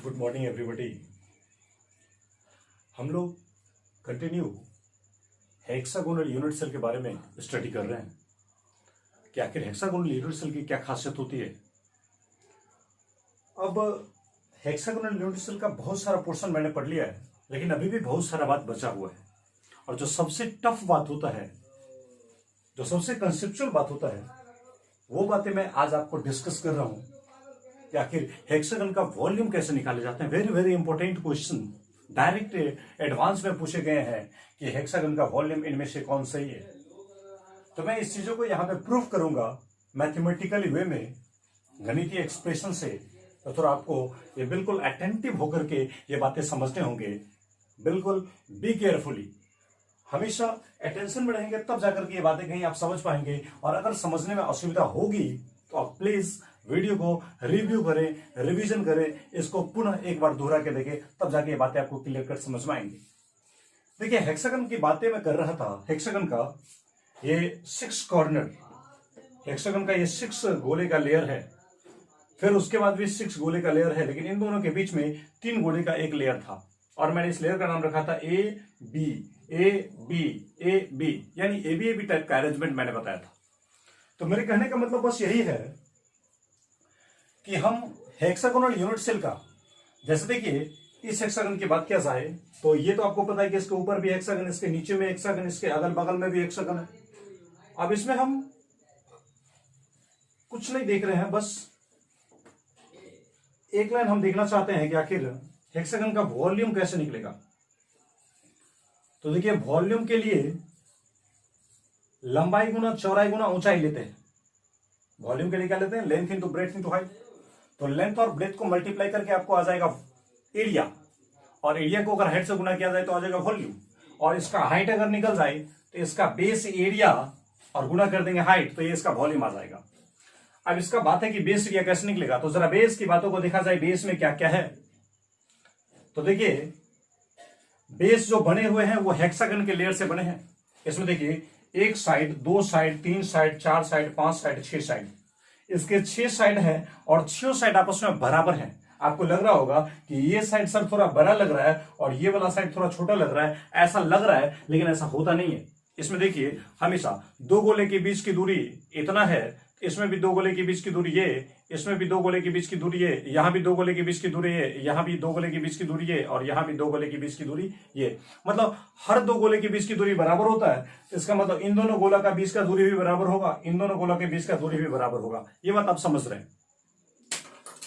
Good morning everybody. हम लोग continue hexagonal unit cell के बारे में स्टडी कर रहे हैं कि आखिर हेक्सागोनल यूनिट सेल की क्या खासियत होती है। अब हेक्सागोनल यूनिट सेल का बहुत सारा पोर्शन मैंने पढ़ लिया है, लेकिन अभी भी बहुत सारा बात बचा हुआ है। और जो सबसे टफ बात होता है, जो सबसे कंसेप्चुअल बात होता है, वो बातें मैं आज आपको डिस्कस कर रहा हूं कि आखिर हेक्सागन का वॉल्यूम कैसे निकाले जाते हैं। Very very important question direct advance में पूछे गए हैं कि हेक्सागन का वॉल्यूम इनमें से कौन सही है। तो मैं इस चीजों को यहां पे प्रूफ करूंगा मैथमेटिकली वे में, गणितीय एक्सप्रेशन से। तो थोड़ा आपको ये बिल्कुल अटेंटिव होकर के ये बातें समझने होंगे। बिल्कुल बी केयरफुली, हमेशा अटेंशन में रहेंगे, तब जाकर के ये बातें कहीं आप समझ पाएंगे। और अगर समझने में असुविधा होगी तो आप प्लीज वीडियो को रिव्यू करें, रिवीजन करें, इसको पुनः एक बार दोहरा के देखें, तब जाके ये बातें आपको क्लियर कट समझ में आएंगी। देखिए, हेक्सागन की बातें मैं कर रहा था। हेक्सागन का ये 6 कॉर्नर, हेक्सागन का ये 6 गोले का लेयर है। फिर उसके बाद भी 6 गोले का लेयर है, लेकिन इन दोनों के बीच में 3 गोले का एक लेयर था। और मैंने इस लेयर का नाम रखा था A B A B A B, यानी ए बी टाइप का अरेंजमेंट मैंने बताया था। तो मेरे कहने का मतलब बस यही है कि हम हेक्सागोनल यूनिट सेल का, जैसे देखिए इस हेक्सागन की बात किया जाए तो ये तो आपको पता है कि इसके ऊपर भी हेक्सागन, इसके नीचे में हेक्सागन, इसके अगल बगल में भी हेक्सागन है। अब इसमें हम कुछ नहीं देख रहे हैं, बस एक लाइन हम देखना चाहते हैं कि आखिर हेक्सागन का वॉल्यूम कैसे निकलेगा। तो देखिए, वॉल्यूम के लिए लंबाई गुना चौड़ाई गुना ऊंचाई लेते हैं। वॉल्यूम के लिए क्या लेते हैं? Length into breadth into height. तो लेंथ और ब्रेथ को मल्टीप्लाई करके आपको आ जाएगा एरिया, और एरिया को अगर हाइट से गुना किया जाए तो आ जाएगा वॉल्यूम। और इसका हाइट अगर निकल जाए तो इसका बेस एरिया और गुना कर देंगे हाइट, तो ये इसका वॉल्यूम आ जाएगा। अब इसका बात है कि बेस एरिया कैसे निकलेगा, तो जरा बेस की बातों को देखा जाए, बेस में क्या क्या है। तो देखिए, बेस जो बने हुए हैं वो हेक्सागन के लेयर से बने हैं। इसमें देखिए, 1 side, 2 side, 3 side, 4 side, 5 side, 6 side. इसके 6 साइड है और 6 साइड आपस में बराबर है। आपको लग रहा होगा कि ये साइड सर थोड़ा बड़ा लग रहा है और ये वाला साइड थोड़ा छोटा लग रहा है, ऐसा लग रहा है, लेकिन ऐसा होता नहीं है। इसमें देखिए, हमेशा 2 गोले के बीच की दूरी इतना है, इसमें भी 2 गोले के बीच की दूरी ये, इसमें भी 2 गोले के बीच की दूरी ये, यहां भी 2 गोले के बीच की दूरी ये, यहां भी 2 गोले के बीच की दूरी ये, और यहां भी 2 गोले के बीच की दूरी ये। मतलब हर 2 गोले के बीच की दूरी बराबर होता है। इसका मतलब इन दोनों गोला का बीच का दूरी भी बराबर होगा, इन दोनों गोला के बीच का दूरी भी बराबर होगा। ये बात आप समझ रहे हैं।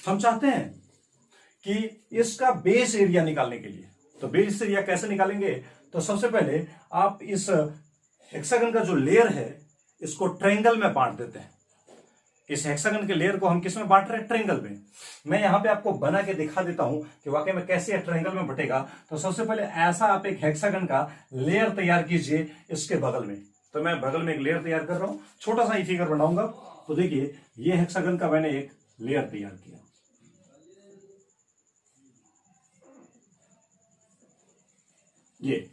हम चाहते हैं कि इसका बेस एरिया निकालने के लिए, तो बेस एरिया कैसे निकालेंगे? तो सबसे पहले आप इस हेक्सागन का जो लेयर है इसको ट्रायंगल में बांट देते हैं। इस हेक्सागन के लेयर को हम किस में बांट रहे हैं? ट्रायंगल में। मैं यहां पे आपको बना के दिखा देता हूं कि वाकई में कैसे ट्रायंगल में बटेगा। तो सबसे पहले ऐसा आप एक हेक्सागन का लेयर तैयार कीजिए इसके बगल में। तो मैं बगल में एक लेयर तैयार कर रहा हूं, छोटा सा ही फिगर बनाऊंगा। तो देखिए, ये हेक्सागन का मैंने एक लेयर तैयार किया, ये।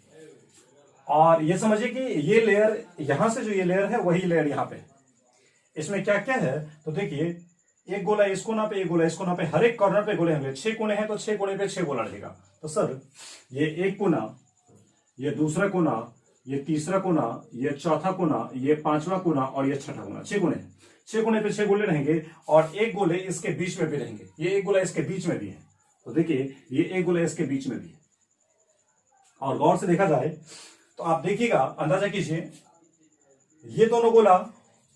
और ये समझिए कि ये लेयर, यहां से जो ये लेयर है वही लेयर यहां पे। इसमें क्या क्या है? तो देखिए, एक गोला इस कोना पे, एक गोला इस कोना पे, हर एक कॉर्नर पे गोले होंगे। 6 कोने हैं तो 6 कोने पे 6 गोला रहेगा। तो सर, ये एक कोना, ये दूसरा कोना, ये तीसरा कोना, ये चौथा कोना, ये 5वां कोना और ये 6ठा कोना। 6 कोने, 6 कोने पे 6 गोले रहेंगे और एक गोले इसके बीच में भी रहेंगे। ये एक गोला इसके बीच में भी है। तो देखिए, ये एक गोला इसके बीच में भी है। और गौर से देखा जाए तो आप देखिएगा, अंदाजा कीजिए, ये दोनों गोला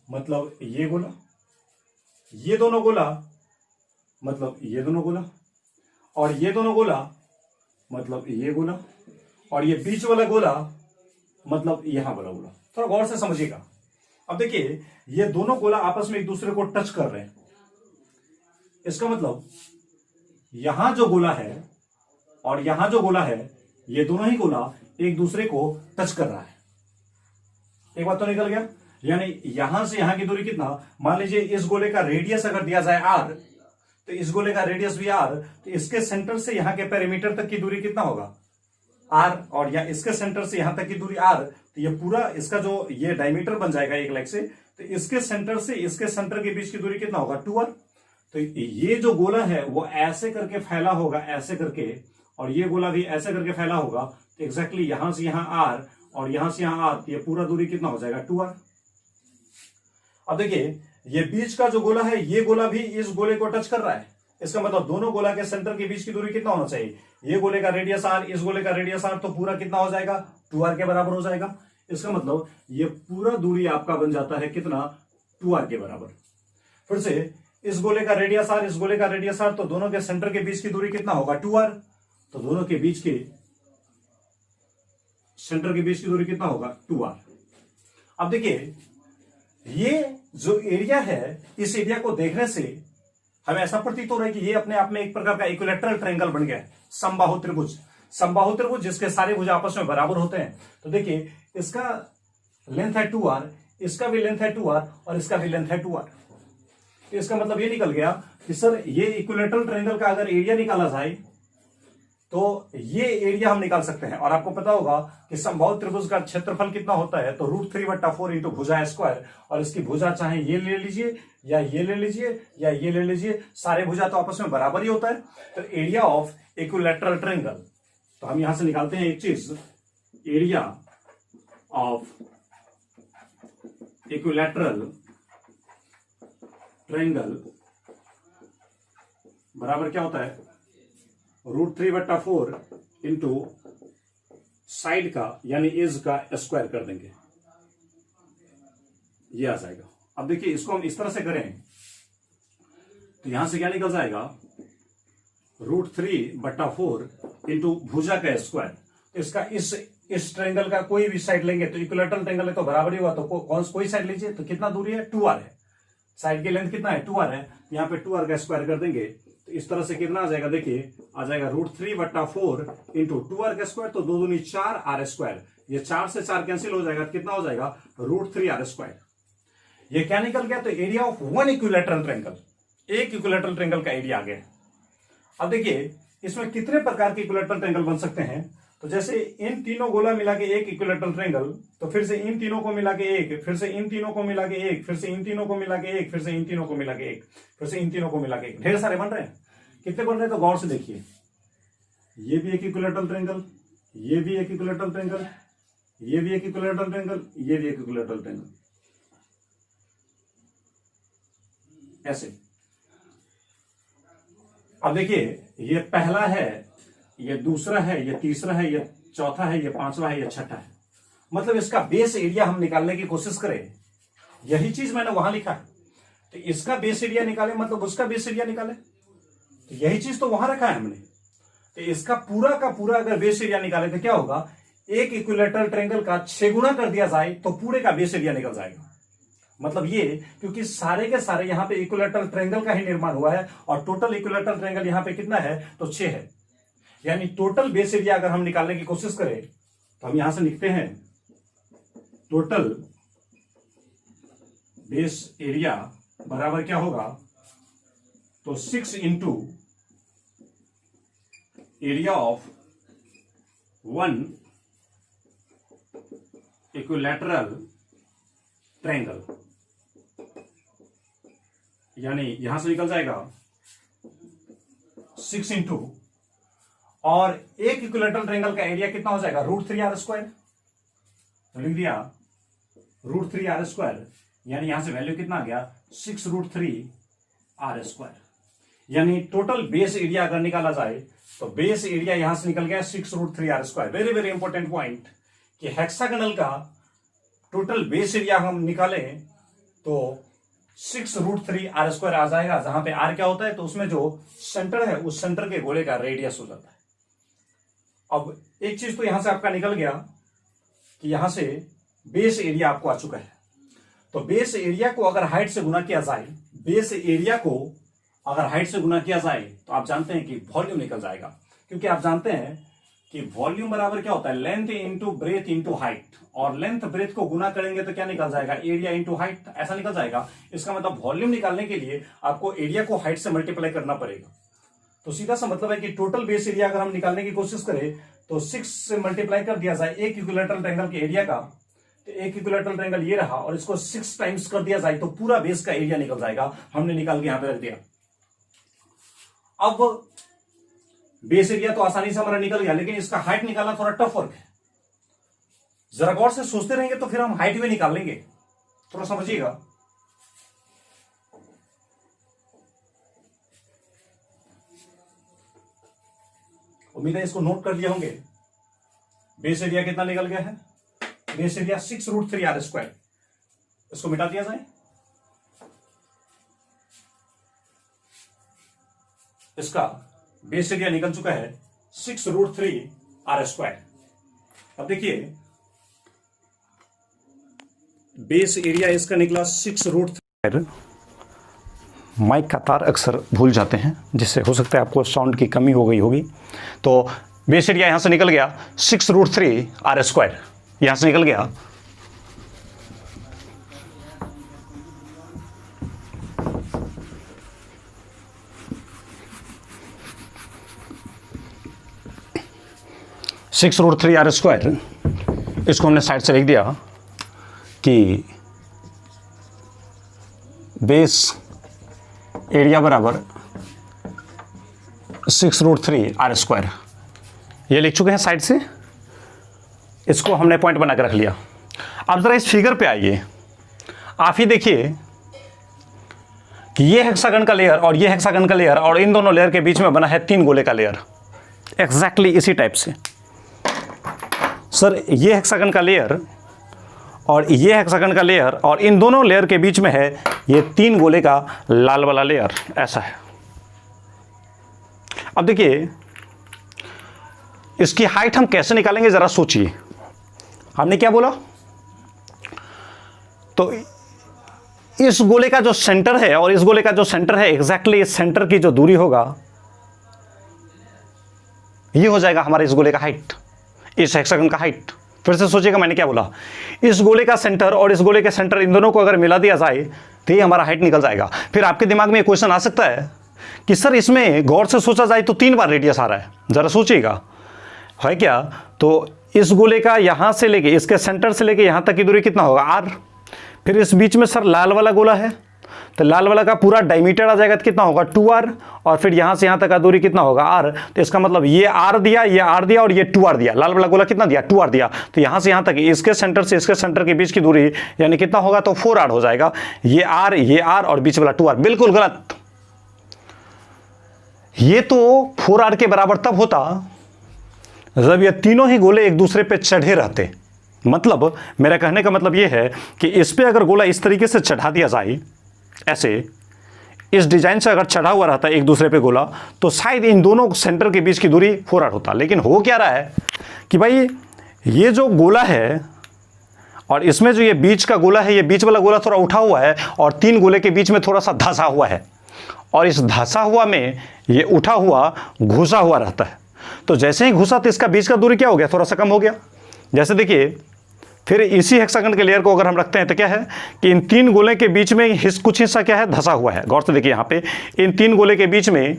मतलब ये गोला, ये दोनों गोला मतलब ये दोनों गोला, और ये दोनों गोला मतलब ये गोला, और ये बीच वाला गोला मतलब यहां वाला गोला। थोड़ा गौर से समझिएगा। अब देखिए, ये दोनों गोला आपस में एक दूसरे को टच कर रहे हैं। इसका मतलब यहां जो गोला है और यहां जो गोला है, ये दोनों ही गोला एक दूसरे को टच कर रहा है। एक बात तो निकल गया। यानी यहां से यहां की दूरी कितना? मान लीजिए इस गोले का रेडियस अगर दिया जाए r, तो इस गोले का रेडियस भी r, तो इसके सेंटर से यहां के पेरीमीटर तक की दूरी कितना होगा? r। और या इसके सेंटर से यहां तक की दूरी r, तो ये पूरा इसका जो ये डायमीटर बन जाएगा एक लाइक से। तो इसके सेंटर से इसके सेंटर के बीच की दूरी कितना होगा? 2r। तो ये जो गोला है वो ऐसे करके फैला होगा, ऐसे करके, और ये गोला भी ऐसे करके फैला होगा। तो एग्जैक्टली यहां से यहां आर और यहां से यहां आर, ये पूरा दूरी कितना हो जाएगा 2r। अब देखिए ये बीच का जो गोला है, ये गोला भी इस गोले को टच कर रहा है। इसका मतलब दोनों गोला के सेंटर के बीच की दूरी कितना होना चाहिए, ये गोले का रेडियस r, इस गोले का रेडियस r, तो पूरा कितना हो जाएगा 2r के बराबर हो जाएगा। इसका मतलब ये पूरा दूरी आपका बन जाता है कितना 2r के बराबर। फिर से इस गोले का रेडियस r, इस गोले का रेडियस r, तो दोनों के सेंटर के बीच की दूरी कितना होगा 2r, तो दोनों के बीच के सेंटर के बीच की दूरी कितना होगा 2r। अब देखिए ये जो एरिया है, इस एरिया को देखने से हमें ऐसा प्रतीत हो रहा है कि ये अपने आप में एक प्रकार का इक्विलैटरल ट्रायंगल बन गया है, समबाहु त्रिभुज। समबाहु त्रिभुज जिसके सारे भुज आपस में बराबर होते हैं। तो देखिए इसका लेंथ है 2r, इसका भी लेंथ है 2r, और इसका भी लेंथ है 2r। तो इसका मतलब ये निकल गया कि सर ये इक्विलैटरल ट्रायंगल का अगर एरिया निकाला जाए तो ये एरिया हम निकाल सकते हैं। और आपको पता होगा कि समबाहु त्रिभुज का क्षेत्रफल कितना होता है, तो √3/4 इंटू भुजा स्क्वायर, और इसकी भुजा चाहे ये ले लीजिए या ये ले लीजिए या ये ले लीजिए, सारे भुजा तो आपस में बराबर ही होता है। तो एरिया ऑफ इक्विलैटरल ट्रायंगल, तो हम यहां से निकालते हैं एक चीज, एरिया ऑफ इक्विलैटरल ट्रायंगल बराबर क्या होता है √3/4 इंटू साइड का यानी एज का स्क्वायर कर देंगे, ये आ जाएगा। अब देखिए इसको हम इस तरह से करें तो यहां से क्या निकल जाएगा √3/4 इंटू भुजा का स्क्वायर। तो इसका इस ट्रायंगल का कोई भी साइड लेंगे तो इक्विलैटरल ट्रायंगल है तो बराबर ही हुआ, तो कोई साइड लीजिए। तो कितना दूरी है 2r है, साइड की लेंथ कितना है 2r है, यहां पे 2r का स्क्वायर कर देंगे तो इस तरह से कितना आ जाएगा, देखिए आ जाएगा √3/4 इंटू 2r का स्क्वायर, तो 2 दूनी 4r स्क्वायर, ये 4 से 4 कैंसिल हो जाएगा, कितना हो जाएगा √3r स्क्वायर। ये क्या निकल गया, तो area of one equilateral triangle, एक इक्विलैटरल ट्रायंगल का एरिया आ गया। अब देखिए इसमें कितने प्रकार के इक्विलैटरल ट्रायंगल बन सकते हैं, तो जैसे इन तीनों गोला मिला के एक इक्विलैटरल ट्रायंगल, तो फिर से इन तीनों को मिला के एक, फिर से इन तीनों को मिला के एक, फिर से इन तीनों को मिला के एक, फिर से इन तीनों को मिला के एक, फिर से इन तीनों को मिला के एक, ढेर सारे बन रहे हैं। कितने बन रहे हैं तो गौर से देखिए, ये भी एक इक्विलैटरल ट्रायंगल, ये भी एक इक्विलैटरल ट्रायंगल, ये भी एक इक्विलैटरल ट्रायंगल, ये भी एक इक्विलैटरल ट्रायंगल, ऐसे। अब देखिए ये पहला है, ये दूसरा है, ये तीसरा है, ये चौथा है, ये पांचवा है, ये छठा है। मतलब इसका बेस एरिया हम निकालने की कोशिश करें, यही चीज मैंने वहां लिखा है। तो इसका बेस एरिया निकाले मतलब उसका बेस एरिया निकाले, तो यही चीज तो वहां रखा है हमने। तो इसका पूरा का पूरा अगर बेस एरिया निकाले तो क्या होगा, एक इक्विलैटरल ट्रायंगल का 6 गुना कर दिया जाए तो पूरे का बेस एरिया निकल जाएगा। मतलब ये क्योंकि सारे के सारे यहां पे इक्विलैटरल ट्रायंगल का ही निर्माण हुआ है और टोटल इक्विलैटरल ट्रायंगल यहां पे कितना है तो 6 है, यानी टोटल बेस एरिया अगर हम निकालने की कोशिश करें तो हम यहां से लिखते हैं टोटल बेस एरिया बराबर क्या होगा, तो 6 into area of one equilateral triangle, यानी यहां से निकल जाएगा 6 इंटू, और एक इक्विलैटरल ट्रायंगल का एरिया कितना हो जाएगा √3r स्क्वायर, तो लिख दिया √3r स्क्वायर, यानी यहां से वैल्यू कितना आ गया 6√3r स्क्वायर। यानी टोटल बेस एरिया अगर निकाला जाए तो बेस एरिया यहां से निकल गया 6√3r square. Very very important point कि हेक्सागोनल का टोटल बेस एरिया हम निकालें तो 6√3r स्क्वायर आ जाएगा, जहां पे r क्या होता है तो उसमें जो सेंटर है उस सेंटर के गोले का रेडियस हो जाता है। अब एक चीज तो यहां से आपका निकल गया कि यहां से बेस एरिया आपको आ चुका है। तो बेस एरिया को अगर हाइट से गुना किया जाए, बेस एरिया को अगर हाइट से गुना किया जाए तो आप जानते हैं कि वॉल्यूम निकल जाएगा, क्योंकि आप जानते हैं कि वॉल्यूम बराबर क्या होता है length into breadth into height, और लेंथ ब्रेथ को गुना करेंगे तो क्या निकल जाएगा एरिया इंटू हाइट, ऐसा निकल जाएगा। इसका मतलब वॉल्यूम निकालने के लिए आपको एरिया को हाइट से मल्टीप्लाई करना पड़ेगा। तो सीधा सा मतलब है कि टोटल बेस एरिया अगर हम निकालने की कोशिश करें तो 6 से मल्टीप्लाई कर दिया जाए एक इक्विलैटरल ट्रायंगल के एरिया का, तो एक इक्विलैटरल ट्रायंगल ये रहा और इसको 6 टाइम्स कर दिया जाए तो पूरा बेस का एरिया निकल जाएगा। हमने निकाल के यहां पे रख दिया। अब बेस एरिया तो आसानी से हमारा निकल गया, लेकिन इसका हाइट निकालना थोड़ा टफ वर्क है। जरा गौर से सोचते रहेंगे तो फिर हम हाइट भी निकाल लेंगे, थोड़ा समझिएगा। उम्मीद है इसको नोट कर लिए होंगे। बेस एरिया कितना निकल गया है? Base area 6√3r²। इसको मिटा दिया जाए। इसका बेस एरिया निकल चुका है 6√3r²। अब देखिए बेस एरिया इसका निकला 6√3। माइक का तार अक्सर भूल जाते हैं, जिससे हो सकता है आपको साउंड की कमी हो गई होगी। तो बेस एरिया यहां से निकल गया 6√3r², यहां से निकल गया। (6√3r²) इसको हमने साइड से लिख दिया कि बेस एरिया बराबर 6√3r²। ये लिख चुके हैं साइड से, इसको हमने पॉइंट बना के रख लिया। अब जरा इस फिगर पे आइए, आप ही देखिए कि ये हेक्सागन का लेयर और ये हेक्सागन का लेयर, और इन दोनों लेयर के बीच में बना है 3 गोले का लेयर, एग्जैक्टली इसी टाइप से। सर ये हेक्सागन का लेयर और ये हेक्सागन का लेयर, और इन दोनों लेयर के बीच में है ये 3 गोले का लाल वाला लेयर, ऐसा है। अब देखिए इसकी हाइट हम कैसे निकालेंगे, जरा सोचिए। हमने क्या बोला? तो इस गोले का जो सेंटर है और इस गोले का जो सेंटर है, एग्जैक्टली इस सेंटर की जो दूरी होगा ये हो जाएगा हमारे इस गोले का हाइट, इस हेक्सागन का हाइट। फिर से सोचिएगा मैंने क्या बोला। इस गोले का सेंटर और इस गोले के सेंटर, इन दोनों को अगर मिला दिया जाए तो ये हमारा हाइट निकल जाएगा। फिर आपके दिमाग में एक क्वेश्चन आ सकता है कि सर इसमें गौर से सोचा जाए तो 3 बार रेडियस आ रहा है, जरा सोचिएगा है क्या। तो इस गोले का यहाँ से लेके, इसके सेंटर से लेके यहाँ तक की दूरी कितना होगा? r। फिर इस बीच में सर लाल वाला गोला है, तो लाल वाला का पूरा डायमीटर आ जाएगा तो कितना होगा? 2r। और फिर यहाँ से यहाँ तक का दूरी कितना होगा? r। तो इसका मतलब ये r दिया, ये r दिया और ये 2r दिया। लाल वाला गोला कितना दिया? 2r दिया। तो यहाँ से यहाँ तक इसके सेंटर से इसके सेंटर के बीच की दूरी यानी कितना होगा? तो 4r हो जाएगा। ये r और बीच वाला 2r। बिल्कुल गलत। ये तो 4r के बराबर तब होता जब ये तीनों ही गोले एक दूसरे पे चढ़े रहते। मतलब मेरा कहने का मतलब ये है कि इस पे अगर गोला इस तरीके से चढ़ा दिया जाए, ऐसे इस डिजाइन से अगर चढ़ा हुआ रहता है एक दूसरे पे गोला, तो शायद इन दोनों सेंटर के बीच की दूरी 4r होता। लेकिन हो क्या रहा है कि भाई ये जो गोला है और इसमें जो ये बीच का गोला है, ये बीच वाला गोला थोड़ा उठा हुआ है और 3 गोले के बीच में थोड़ा सा धंसा हुआ है, और इस धंसा हुआ में ये उठा हुआ घुसा हुआ रहता है। तो जैसे ही घुसा तो इसका बीच का दूरी क्या हो गया? थोड़ा सा कम हो गया। जैसे देखिए फिर इसी हेक्सागन के लेयर को अगर हम रखते हैं तो क्या है कि इन 3 गोले के बीच में कुछ हिस्सा क्या है? धंसा हुआ है। गौर से देखिए यहाँ पे इन 3 गोले के बीच में,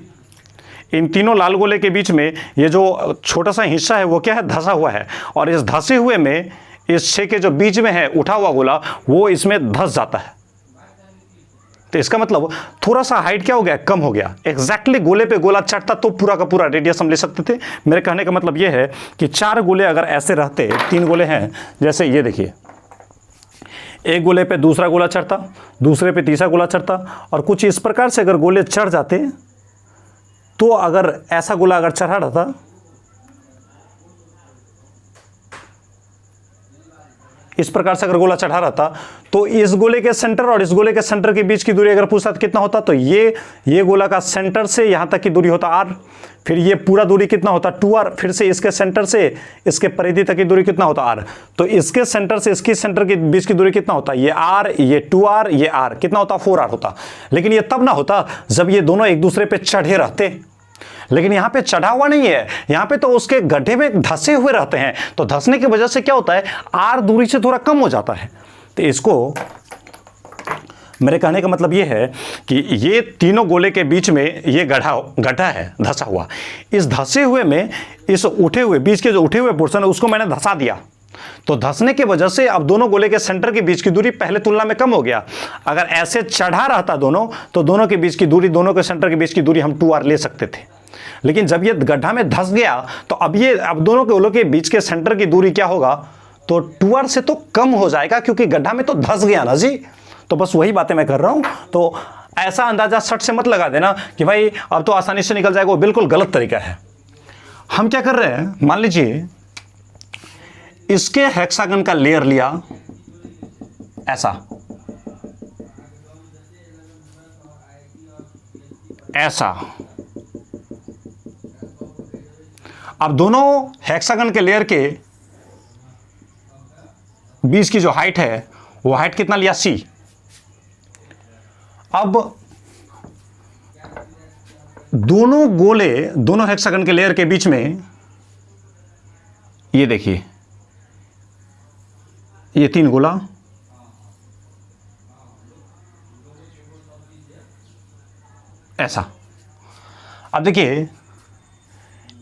इन तीनों लाल गोले के बीच में ये जो छोटा सा हिस्सा है वो क्या है? धंसा हुआ है। और इस धंसे हुए में इस 6 के जो बीच में है उठा हुआ गोला, वो इसमें धंस जाता है। तो इसका मतलब थोड़ा सा हाइट क्या हो गया? कम हो गया। एग्जैक्टली गोले पे गोला चढ़ता तो पूरा का पूरा रेडियस हम ले सकते थे। मेरे कहने का मतलब ये है कि 4 गोले अगर ऐसे रहते, 3 गोले हैं, जैसे ये देखिए, एक गोले पे दूसरा गोला चढ़ता, दूसरे पे तीसरा गोला चढ़ता, और कुछ इस प्रकार से अगर गोले चढ़ जाते, तो अगर ऐसा गोला अगर चढ़ा रहता, इस प्रकार से अगर गोला चढ़ा रहता, तो इस गोले के सेंटर और इस गोले के सेंटर के बीच की दूरी अगर पूछता तो कितना होता? तो ये गोला का सेंटर से यहाँ तक की दूरी होता r। फिर ये पूरा दूरी कितना होता? 2r। फिर से इसके सेंटर से इसके परिधि तक की दूरी कितना होता? r। तो इसके सेंटर से इसके सेंटर के बीच की दूरी कितना होता? ये r, ये 2r, ये r कितना होता? 4r होता। लेकिन ये तब ना होता जब ये दोनों एक दूसरे पे चढ़े रहते। लेकिन यहाँ पे चढ़ा हुआ नहीं है, यहाँ पे तो उसके गड्ढे में धंसे हुए रहते हैं। तो धंसने की वजह से क्या होता है? r दूरी से थोड़ा कम हो जाता है। तो इसको, मेरे कहने का मतलब ये है कि ये तीनों गोले के बीच में ये गड्ढा है धंसा हुआ। इस धंसे हुए में इस उठे हुए बीच के जो उठे हुए पोर्शन है उसको मैंने धंसा दिया। तो धंसने की वजह से अब दोनों गोले के सेंटर के बीच की दूरी पहले तुलना में कम हो गया। अगर ऐसे चढ़ा रहता दोनों, तो दोनों के बीच की दूरी, दोनों के सेंटर के बीच की दूरी हम 2r ले सकते थे। लेकिन जब ये गड्ढा में धंस गया तो अब दोनों के गोलों के बीच के सेंटर की दूरी क्या होगा, तो 2r से तो कम हो जाएगा, क्योंकि गड्ढा में तो धंस गया ना जी। तो बस वही बातें मैं कर रहा हूं। तो ऐसा अंदाजा सट से मत लगा देना कि भाई अब तो आसानी से निकल जाएगा, वो बिल्कुल गलत तरीका है। हम क्या कर रहे हैं, मान लीजिए इसके हेक्सागन का लेयर लिया ऐसा, ऐसा। अब दोनों हेक्सागन के लेयर के बीच की जो हाइट है वो हाइट कितना लिया, c। अब दोनों गोले, दोनों हेक्सागन के लेयर के बीच में ये देखिए, ये 3 गोला, ऐसा। अब देखिए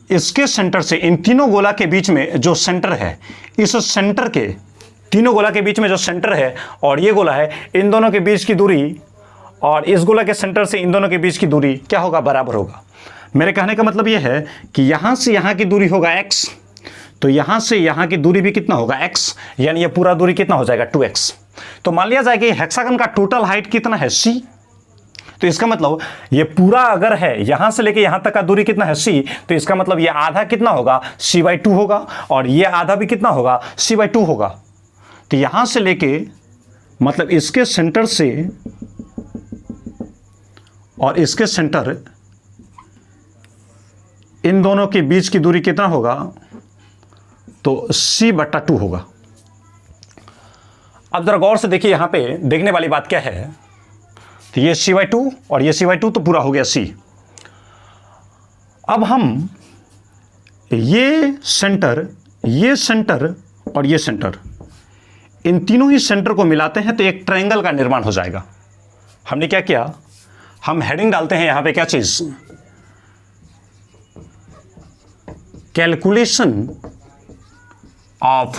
इसके सेंटर से इन तीनों गोला के बीच में जो सेंटर है, इस सेंटर के, तीनों गोला के बीच में जो सेंटर है और ये गोला है, इन दोनों के बीच की दूरी और इस गोला के सेंटर से इन दोनों के बीच की दूरी क्या होगा, बराबर होगा। मेरे कहने का मतलब यह है कि यहां से यहां की दूरी होगा x, तो यहां से यहां की दूरी भी कितना होगा, x, यानी ये पूरा दूरी कितना हो जाएगा, 2x। तो मान लिया जाए कि हेक्सागन का टोटल हाइट कितना है, c। तो इसका मतलब ये पूरा अगर है यहां से लेके यहां तक का दूरी कितना है, c, तो इसका मतलब ये आधा कितना होगा, c/2 होगा, और ये आधा भी कितना होगा, c/2 होगा। तो यहां से लेके मतलब इसके सेंटर से और इसके सेंटर, इन दोनों के बीच की दूरी कितना होगा, तो c/2 होगा। अब जरा गौर से देखिए, यहां पे देखने वाली बात क्या है, तो ये c/2 और ये c/2 तो पूरा हो गया c। अब हम ये सेंटर और ये सेंटर, इन तीनों ही सेंटर को मिलाते हैं तो एक ट्रायंगल का निर्माण हो जाएगा। हमने क्या किया, हम हेडिंग डालते हैं यहां पे क्या चीज, calculation of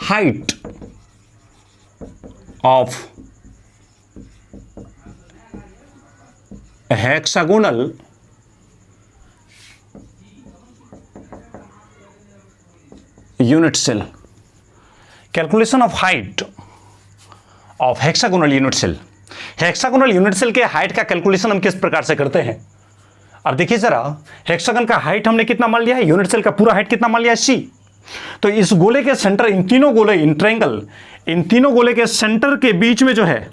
height of hexagonal unit cell, calculation of height of hexagonal unit cell. Hexagonal unit cell के हाइट का कैलकुलेशन हम किस प्रकार से करते हैं। अब देखिए जरा, हेक्सागन का हाइट हमने कितना मान लिया है, यूनिट सेल का पूरा हाइट कितना मान लिया है, c। तो इस गोले के सेंटर, इन तीनों गोले, इन ट्रायंगल, इन तीनों गोले के सेंटर के बीच में जो है,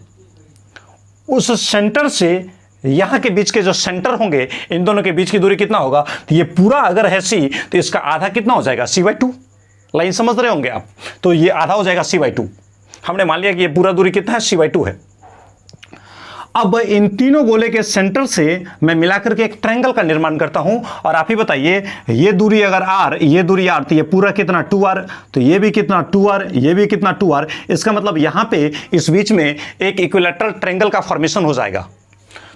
उस सेंटर से यहां के बीच के जो सेंटर होंगे, इन दोनों के बीच की दूरी कितना होगा, तो ये पूरा अगर है c, तो इसका आधा कितना हो जाएगा, c/2। लाइन समझ रहे होंगे आप, तो ये आधा हो जाएगा c/2। हमने मान लिया कि ये पूरा दूरी कितना है, c/2 है। अब इन तीनों गोले के सेंटर से मैं मिलाकर के एक ट्रायंगल का निर्माण करता हूं, और आप ही बताइए, ये दूरी अगर r, ये दूरी r, तो ये पूरा कितना 2r, तो ये भी कितना 2r, ये भी कितना 2r। इसका मतलब यहां पे इस बीच में एक इक्विलैटरल ट्रायंगल का फॉर्मेशन हो जाएगा।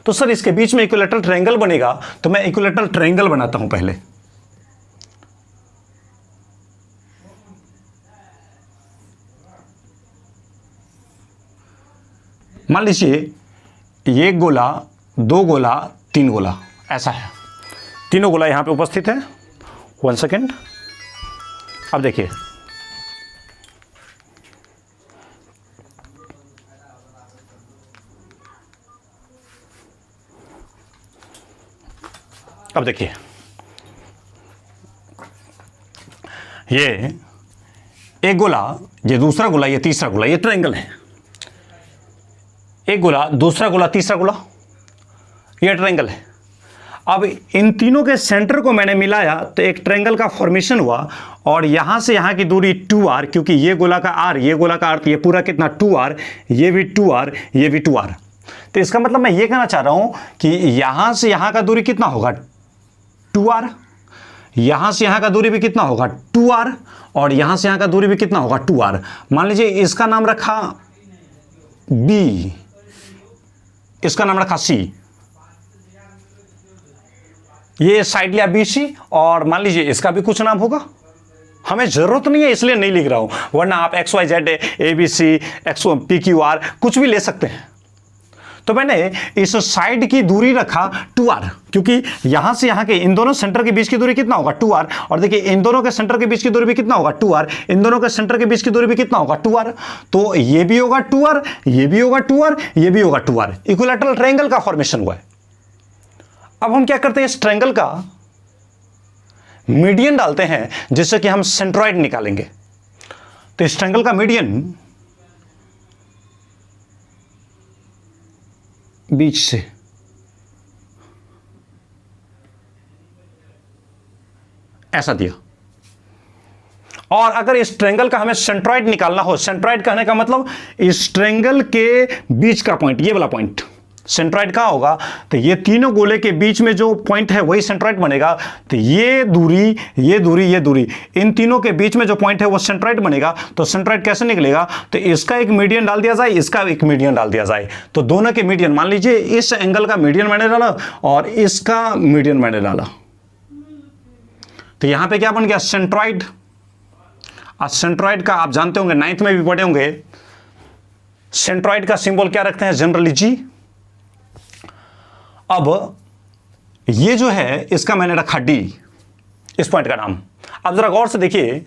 तो सर इसके बीच में इक्विलैटरल ट्रायंगल बनेगा, तो मैं इक्विलैटरल ट्रायंगल बनाता हूं पहले। मान लीजिए ये गोला, 2 गोला, 3 गोला, ऐसा है, तीनों गोला यहां पे उपस्थित है। 1 सेकेंड। अब देखिए, ये एक गोला, ये दूसरा गोला, ये तीसरा गोला, ये ट्रायंगल है। एक गोला, दूसरा गोला, तीसरा गोला, ये ट्रायंगल है। अब इन तीनों के सेंटर को मैंने मिलाया तो एक ट्रायंगल का फॉर्मेशन हुआ, और यहां से यहां की दूरी 2r, क्योंकि ये गोला का r, ये गोला का r, तो ये पूरा कितना 2r, ये भी 2r, ये भी 2r। तो इसका मतलब मैं ये कहना चाह रहा हूं कि यहां से यहां का दूरी कितना होगा, 2r, यहां से यहां का दूरी भी कितना होगा, 2r, और यहां से यहां का दूरी भी कितना होगा, 2r। मान लीजिए इसका नाम रखा b, इसका नाम रखा c, ये साइड लिया BC, और मान लीजिए इसका भी कुछ नाम होगा, हमें जरूरत नहीं है इसलिए नहीं लिख रहा हूं, वरना आप X Y Z A B C X P Q R कुछ भी ले सकते हैं। तो मैंने इस साइड की दूरी रखा 2r, क्योंकि यहां से यहां के इन दोनों सेंटर के बीच की दूरी कितना होगा 2r, और देखिए इन दोनों के सेंटर के बीच की दूरी भी कितना होगा 2r, इन दोनों के सेंटर के बीच की दूरी भी कितना होगा 2r, तो ये भी होगा 2r, ये भी होगा 2r, ये भी होगा 2r। इक्विलैटरल ट्रायंगल का फॉर्मेशन हुआ है। अब हम क्या करते हैं, इस ट्रायंगल का मीडियन डालते हैं जिससे कि हम सेंट्रॉइड निकालेंगे। तो इस ट्रायंगल का मीडियन बीच से ऐसा दिया, और अगर इस ट्रायंगल का हमें सेंट्रॉइड निकालना हो, सेंट्रॉइड कहने का मतलब इस ट्रायंगल के बीच का पॉइंट, ये वाला पॉइंट सेंट्रॉइड कहां होगा, तो ये तीनों गोले के बीच में जो पॉइंट है वही सेंट्रॉइड बनेगा। तो ये दूरी, ये दूरी, ये दूरी, इन तीनों के बीच में जो पॉइंट है वो सेंट्रॉइड बनेगा। तो सेंट्रॉइड कैसे निकलेगा, तो इसका एक मीडियन डाल दिया जाए, इसका एक मीडियन डाल दिया जाए, तो दोनों के मीडियन, मान लीजिए इस एंगल का मीडियन मैंने डाला और इसका मीडियन मैंने डाला, तो यहां पे क्या बन गया, सेंट्रॉइड। सेंट्रॉइड का आप जानते होंगे, 9th में भी पढ़े होंगे, सेंट्रॉइड का सिंबल क्या रखते हैं, जनरली जी। अब ये जो है इसका मैंने रखा डी, इस पॉइंट का नाम। अब जरा गौर से देखिए,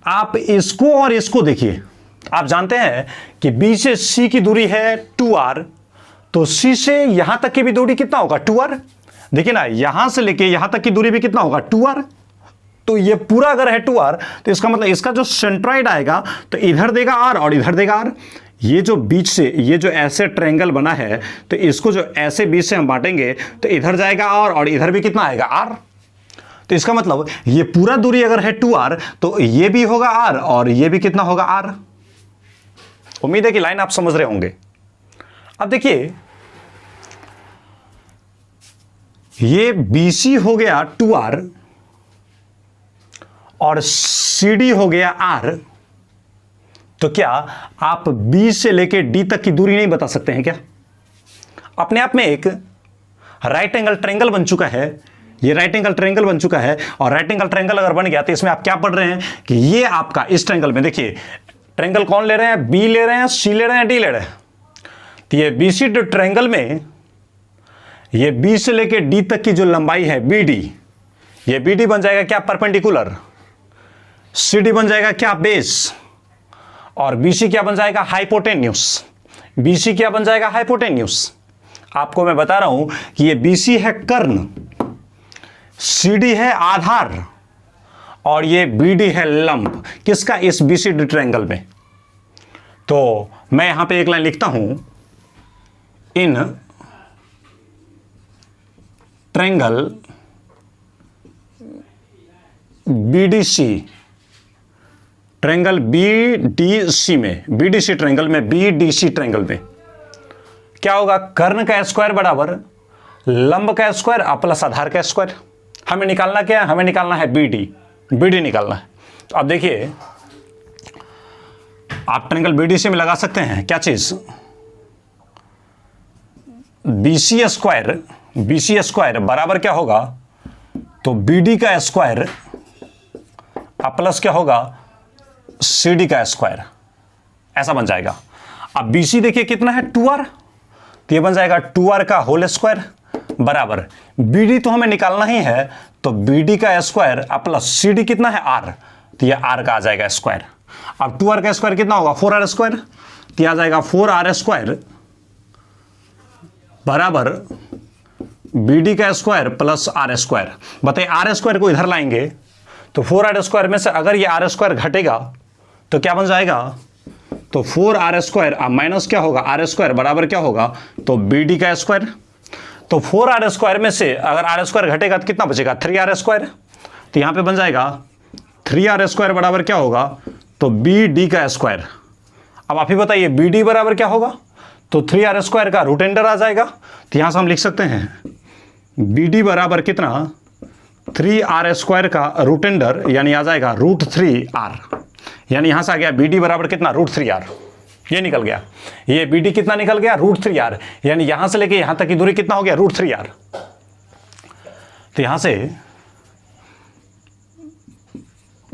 आप इसको और इसको देखिए, आप जानते हैं कि बी से सी की दूरी है 2r, तो सी से यहां तक की भी दूरी कितना होगा 2r। देखिए ना, यहां से लेके यहां तक की दूरी भी कितना होगा 2r, तो ये पूरा अगर है 2r, तो इसका मतलब इसका जो सेंट्रॉइड आएगा तो इधर देगा r और इधर देगा r। ये जो बीच से, ये जो ऐसे ट्रायंगल बना है, तो इसको जो ऐसे बीच से हम बांटेंगे तो इधर जाएगा r और इधर भी कितना आएगा r। तो इसका मतलब ये पूरा दूरी अगर है 2r, तो ये भी होगा r और ये भी कितना होगा r। उम्मीद है कि लाइन आप समझ रहे होंगे। अब देखिए, ये BC हो गया 2r और CD हो गया r, तो क्या आप B से लेके D तक की दूरी नहीं बता सकते हैं क्या? अपने आप में एक राइट एंगल ट्रायंगल बन चुका है, ये राइट एंगल ट्रायंगल बन चुका है, और राइट एंगल ट्रायंगल अगर बन गया तो इसमें आप क्या पढ़ रहे हैं कि ये आपका इस ट्रायंगल में, देखिए ट्रायंगल कौन ले रहे हैं, B ले रहे हैं, C ले रहे हैं, D ले रहे हैं। तो ये BC ट्रायंगल में ये B से लेके D तक की जो लंबाई है BD, ये BD बन जाएगा क्या, परपेंडिकुलर। CD बन जाएगा क्या, बेस। और BC क्या बन जाएगा, हाइपोटेन्यूस। BC क्या बन जाएगा, हाइपोटेन्यूस। आपको मैं बता रहा हूं कि ये BC है कर्ण, CD है आधार, और ये BD है लंब। किसका, इस BCD ट्रायंगल में। तो मैं यहां पे एक लाइन लिखता हूं, in triangle BDC, triangle BDC में, BDC ट्रायंगल में, BDC ट्रायंगल में क्या होगा, कर्ण का स्क्वायर बराबर लंब का स्क्वायर प्लस आधार का स्क्वायर। हमें निकालना क्या है, हमें निकालना है BD निकालना है। तो अब देखिए, आप ट्रायंगल BDC में लगा सकते हैं क्या चीज, BC स्क्वायर बराबर क्या होगा, तो BD का स्क्वायर प्लस क्या होगा, CD का स्क्वायर, ऐसा बन जाएगा। अब BC देखिए कितना है 2r, तो ये बन जाएगा 2r का होल स्क्वायर बराबर BD तो हमें निकालना ही है, तो BD का स्क्वायर प्लस CD कितना है r, तो ये r का आ जाएगा स्क्वायर। अब 2r का स्क्वायर कितना होगा, 4r स्क्वायर, तो ये आ जाएगा 4r स्क्वायर बराबर BD का स्क्वायर प्लस r स्क्वायर। बताइए r स्क्वायर को इधर लाएंगे तो 4r स्क्वायर में से अगर ये r स्क्वायर घटेगा तो क्या बन जाएगा, तो 4r स्क्वायर माइनस क्या होगा, r स्क्वायर बराबर क्या होगा, तो BD का स्क्वायर। तो 4r स्क्वायर में से अगर r स्क्वायर घटेगा तो कितना बचेगा, 3r स्क्वायर। तो यहां पे बन जाएगा 3r स्क्वायर बराबर क्या होगा, तो BD का स्क्वायर। अब आप ही बताइए BD बराबर क्या होगा, तो 3r स्क्वायर का रूट अंडर आ जाएगा। तो यहां से हम लिख सकते हैं BD बराबर कितना, 3r स्क्वायर का रूट अंडर, यानी आ जाएगा √3r, यानी यहां से आ गया BD बराबर कितना, √3r। ये निकल गया, ये BD कितना निकल गया, √3r, यानी यहां से लेके यहां तक की दूरी कितना हो गया, √3r। तो यहां से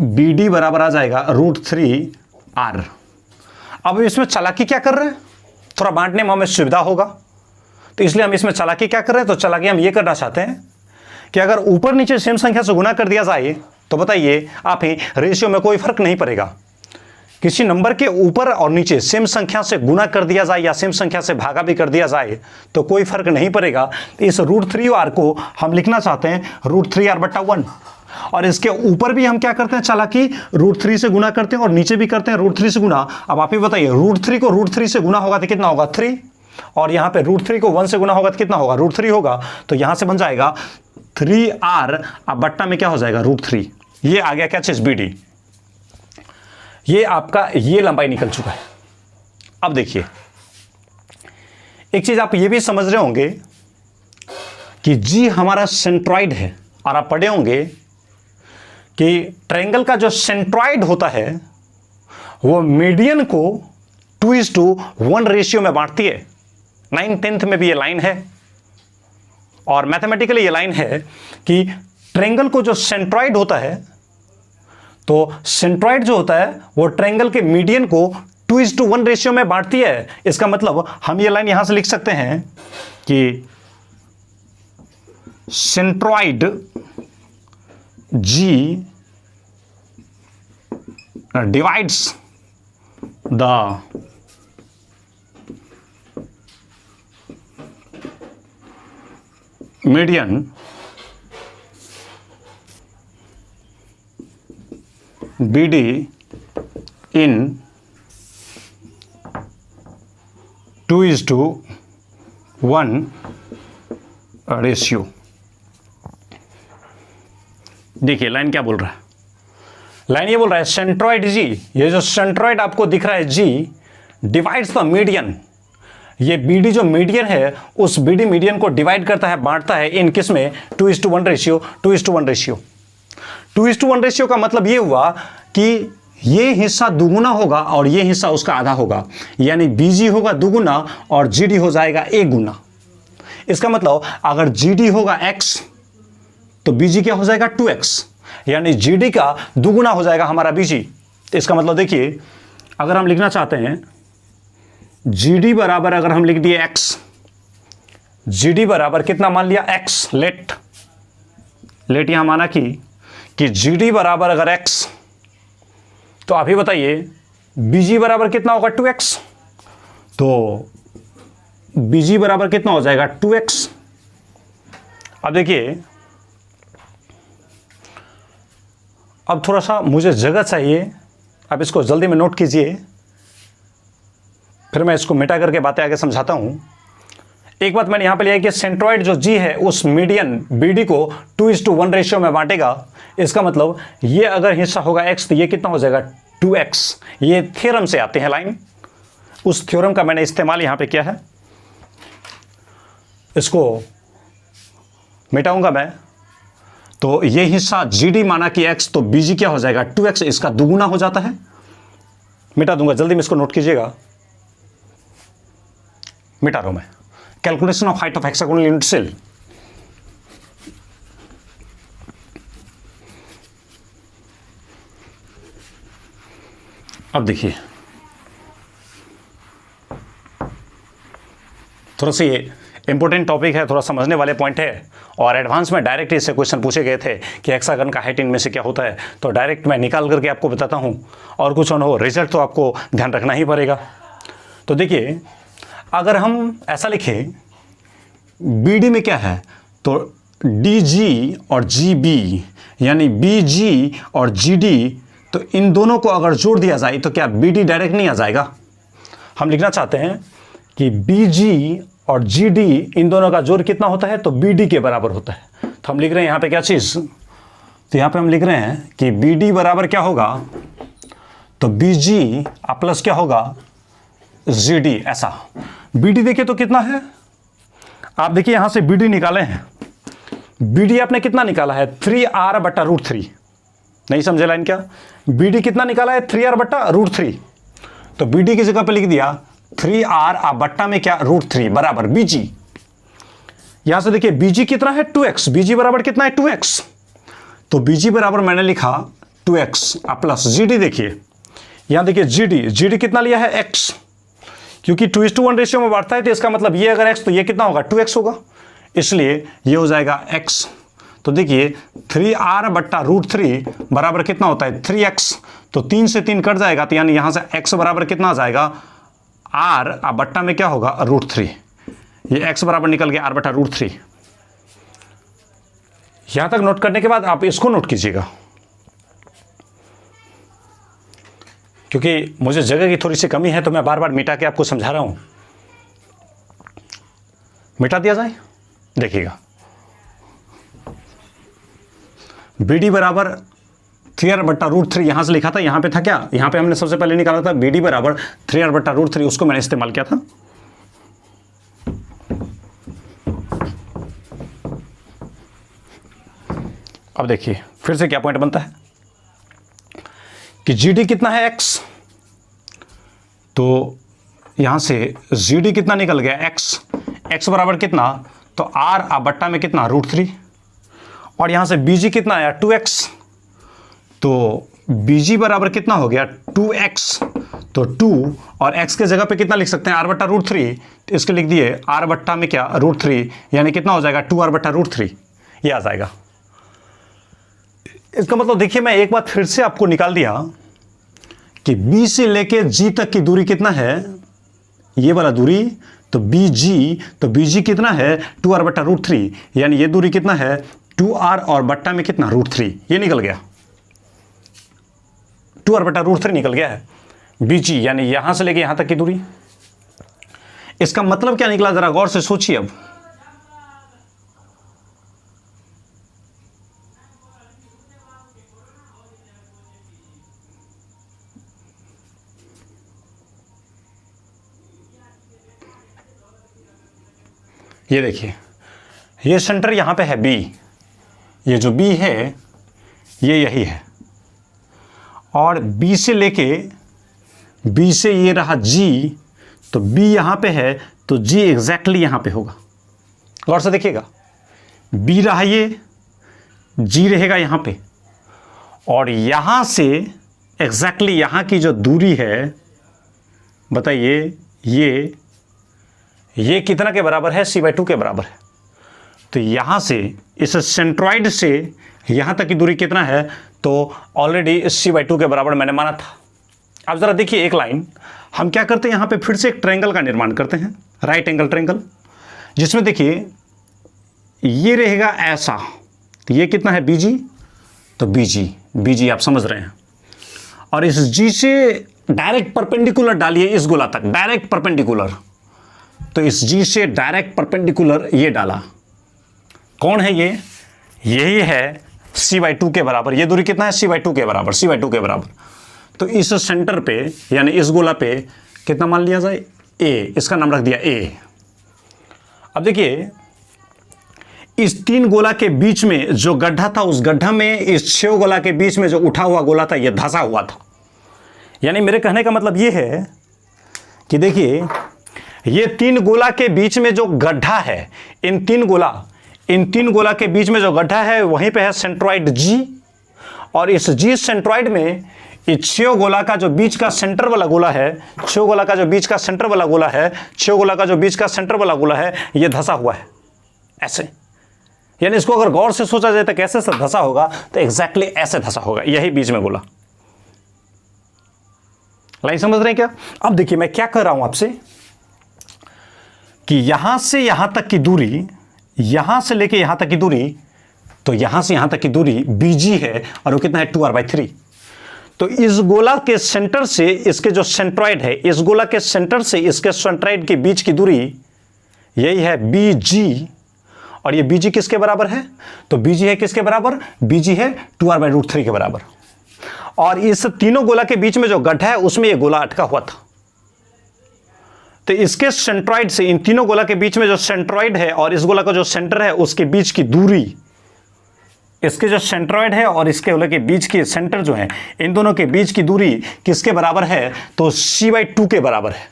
बी डी बराबर आ जाएगा √3r। अब इसमें चालाकी क्या कर रहे हैं, थोड़ा बांटने में हमें सुविधा होगा, तो इसलिए हम इसमें चालाकी क्या कर रहे हैं, तो चालाकी हम ये करना चाहते हैं कि अगर ऊपर नीचे सेम संख्या से गुना कर दिया जाए तो बताइए आप ही रेशियो में कोई फर्क नहीं पड़ेगा। किसी नंबर के ऊपर और नीचे सेम संख्या से गुना कर दिया जाए या सेम संख्या से भागा भी कर दिया जाए तो कोई फर्क नहीं पड़ेगा। इस √3r को हम लिखना चाहते हैं √3r/1, और इसके ऊपर भी हम क्या करते हैं, चालाकी √3 से गुना करते हैं और नीचे भी करते हैं √3 से गुना। अब आप ही बताइए, √3 को √3 से गुना होगा तो कितना होगा 3, और यहां पे √3 को 1 से गुना होगा तो कितना होगा √3 होगा, तो यहां से बन जाएगा 3r, अब बट्टा में क्या हो जाएगा √3। ये आ गया क्या चीज, बी डी। ये आपका ये लंबाई निकल चुका है। अब देखिए एक चीज आप ये भी समझ रहे होंगे कि जी हमारा सेंट्रॉइड है, और आप पढ़े होंगे कि ट्रायंगल का जो सेंट्रॉइड होता है वो मीडियन को 2:1 रेशियो में बांटती है। 9/10 में भी ये लाइन है, और मैथमेटिकली ये लाइन है कि ट्रायंगल को जो सेंट्रॉइड होता है, तो सेंट्रॉइड जो होता है वो ट्रायंगल के मीडियन को 2:1 रेशियो में बांटती है। इसका मतलब हम ये लाइन यहां से लिख सकते हैं कि centroid G divides the median BD in 2:1 ratio. देखिए लाइन क्या बोल रहा है, लाइन ये बोल रहा है सेंट्रॉइड जी, ये जो सेंट्रॉइड आपको दिख रहा है जी डिवाइड्स द मीडियन, ये BD जो मीडियन है उस BD मीडियन को डिवाइड करता है, बांटता है इन किस में 2:1 रेशियो। 2:1 रेशियो, 2:1 रेशियो का मतलब ये हुआ कि ये हिस्सा दुगुना होगा और ये हिस्सा उसका आधा होगा, यानी BG होगा दुगुना और GD हो जाएगा 1 गुना। इसका मतलब अगर GD होगा x तो BG क्या हो जाएगा 2x, यानी GD का दुगुना हो जाएगा हमारा BG। तो इसका मतलब देखिए अगर हम लिखना चाहते हैं GD बराबर, अगर हम लिख दिए x, GD बराबर कितना मान लिया x, लेट यहां माना कि GD बराबर अगर x, तो आप ही बताइए BG बराबर कितना होगा 2x, तो BG बराबर कितना हो जाएगा 2x। अब देखिए अब थोड़ा सा मुझे जगह चाहिए, आप इसको जल्दी में नोट कीजिए, फिर मैं इसको मिटा करके बातें आगे समझाता हूं। एक बात मैंने यहां पे लिया है कि सेंट्रॉइड जो जी है उस मीडियन BD को 2:1 रेशियो में बांटेगा। इसका मतलब ये अगर हिस्सा होगा x तो ये कितना हो जाएगा 2x। ये थ्योरम से आते हैं लाइन, उस थ्योरम का मैंने इस्तेमाल यहां पे किया है। इसको मिटाऊंगा मैं, तो ये हिस्सा GD माना कि x, तो BG क्या हो जाएगा 2x, इसका दुगुना हो जाता है। मिटा दूंगा, जल्दी में इसको नोट कीजिएगा, मिटा रहा हूं मैं। Calculation of height of hexagonal unit cell. अब देखिए थोड़ा सा ये इंपॉर्टेंट टॉपिक है, थोड़ा समझने वाले पॉइंट है, और एडवांस में डायरेक्ट इससे क्वेश्चन पूछे गए थे कि हेक्सागन का हाइट इनमें से क्या होता है, तो डायरेक्ट मैं निकाल करके आपको बताता हूं, और कुछ न हो रिजल्ट तो आपको ध्यान रखना ही पड़ेगा। तो देखिए अगर हम ऐसा लिखें BD में क्या है, तो DG और GB यानी BG और GD, तो इन दोनों को अगर जोड़ दिया जाए तो क्या BD डायरेक्ट नहीं आ जाएगा। हम लिखना चाहते हैं कि BG और GD इन दोनों का जोड़ कितना होता है, तो BD के बराबर होता है। तो हम लिख रहे हैं यहाँ पे क्या चीज़, तो यहाँ पे हम लिख रहे हैं कि BD बराबर क्या होगा, तो BG प्लस क्या होगा GD। ऐसा BD देखिए तो कितना है, आप देखिए यहां से BD निकाले हैं, BD आपने कितना निकाला है 3r/√3। नहीं समझे लाइन क्या, BD कितना निकाला है 3r/√3, तो BD की जगह पे लिख दिया 3r बट्टा में क्या √3 बराबर BG। यहां से देखिए BG कितना है 2x, BG बराबर कितना है 2x, तो BG बराबर मैंने लिखा 2x अब प्लस GD देखिए, यहां देखिए GD कितना लिया है x, क्योंकि 2:1 रेशियो में बढ़ता है तो इसका मतलब ये अगर x तो ये कितना होगा 2x होगा, इसलिए ये हो जाएगा x। तो देखिए 3r/√3 बराबर कितना होता है 3x, तो 3 से 3 कट जाएगा, तो यानी यहां से x बराबर कितना आ जाएगा r, अब बट्टा में क्या होगा √3, ये x बराबर निकल गया r/√3। यहां तक नोट करने के बाद आप इसको नोट कीजिएगा, क्योंकि मुझे जगह की थोड़ी सी कमी है तो मैं बार बार मिटा के आपको समझा रहा हूं। मिटा दिया जाए, देखिएगा BD बराबर 3r/√3 यहां से लिखा था, यहां पे था क्या, यहां पे हमने सबसे पहले निकाला था BD बराबर 3r/√3, उसको मैंने इस्तेमाल किया था। अब देखिए फिर से क्या पॉइंट बनता है कि GD कितना है x, तो यहां से GD कितना निकल गया x बराबर कितना, तो r अब बट्टा में कितना √3, और यहां से BG कितना आया 2x, तो BG बराबर कितना हो गया 2x, तो 2 और x के जगह पे कितना लिख सकते हैं r/√3, तो इसके लिख दिए r बट्टा में क्या √3, यानी कितना हो जाएगा 2r/√3, ये आ जाएगा। इसका मतलब देखिए मैं एक बार फिर से आपको निकाल दिया कि B से लेके G तक की दूरी कितना है, ये वाला दूरी, तो BG कितना है 2r/√3, यानी ये दूरी कितना है 2r और बट्टा में कितना √3, ये निकल गया 2r/√3 निकल गया है BG, यानी यहां से लेके यहां तक की दूरी। इसका मतलब क्या निकला, जरा गौर से सोचिए। अब ये देखिए, ये सेंटर यहां पे है B, ये जो B है ये यही है, और B से लेके B से ये रहा G, तो B यहां पे है तो G एग्जैक्टली यहां पे होगा। गौर से देखिएगा, B रहा ये, G रहेगा यहां पे, और यहां से एग्जैक्टली यहां की जो दूरी है, बताइए ये कितना के बराबर है, c/2 के बराबर है। तो यहां से इस सेंट्रॉइड से यहां तक की दूरी कितना है, तो ऑलरेडी c/2 के बराबर मैंने माना था। अब जरा देखिए एक लाइन, हम क्या करते हैं यहां पे फिर से एक ट्रायंगल का निर्माण करते हैं, राइट एंगल ट्रायंगल, जिसमें देखिए ये रहेगा ऐसा, तो ये कितना है BG, तो BG आप समझ रहे हैं, और इस G से डायरेक्ट परपेंडिकुलर डालिए इस गोला तक, डायरेक्ट परपेंडिकुलर, तो इस G से डायरेक्ट परपेंडिकुलर ये डाला, कौन है ये, यही है c/2 के बराबर। ये दूरी कितना है c/2 के बराबर, तो इस सेंटर पे यानी इस गोला पे कितना मान लिया जाए A, इसका नाम रख दिया A। अब देखिए इस 3 गोला के बीच में जो गड्ढा था, उस गड्ढा में इस 6 गोला के बीच में जो उठा हुआ गोला था ये धंसा हुआ था। यानी मेरे कहने का मतलब ये है कि देखिए ये 3 गोला के बीच में जो गड्ढा है, इन तीन गोला के बीच में जो गड्ढा है वहीं पे है सेंट्रॉइड G, और इस G सेंट्रॉइड में इस 6 गोला का जो बीच का सेंटर वाला गोला है, 6 गोला का जो बीच का सेंटर वाला गोला है, ये धंसा हुआ है ऐसे। यानी इसको अगर गौर से सोचा जाए तो कैसे से धंसा होगा, तो एग्जैक्टली ऐसे धंसा होगा, यही बीच में गोला। लाइन समझ रहे हैं क्या? अब देखिए मैं क्या कर रहा हूं आपसे कि यहां से यहां तक की दूरी, यहां से लेके यहां तक की दूरी, तो यहां से यहां तक की दूरी BG है, और वो कितना है 2r/3। तो इस गोला के सेंटर से इसके जो सेंट्रॉइड है, इस गोला के सेंटर से इसके सेंट्रॉइड के बीच की दूरी यही है BG, और ये BG किसके बराबर है, तो BG है किसके बराबर, BG है 2r/√3 के बराबर। और इस तीनों गोला के बीच में जो गड्ढा है उसमें ये गोला अटका हुआ था, तो इसके सेंट्रॉइड से, इन तीनों गोला के बीच में जो सेंट्रॉइड है और इस गोला का जो सेंटर है उसके बीच की दूरी, इसके जो सेंट्रॉइड है और इसके गोले के बीच की सेंटर जो है, इन दोनों के बीच की दूरी किसके बराबर है, तो c/2 के बराबर है।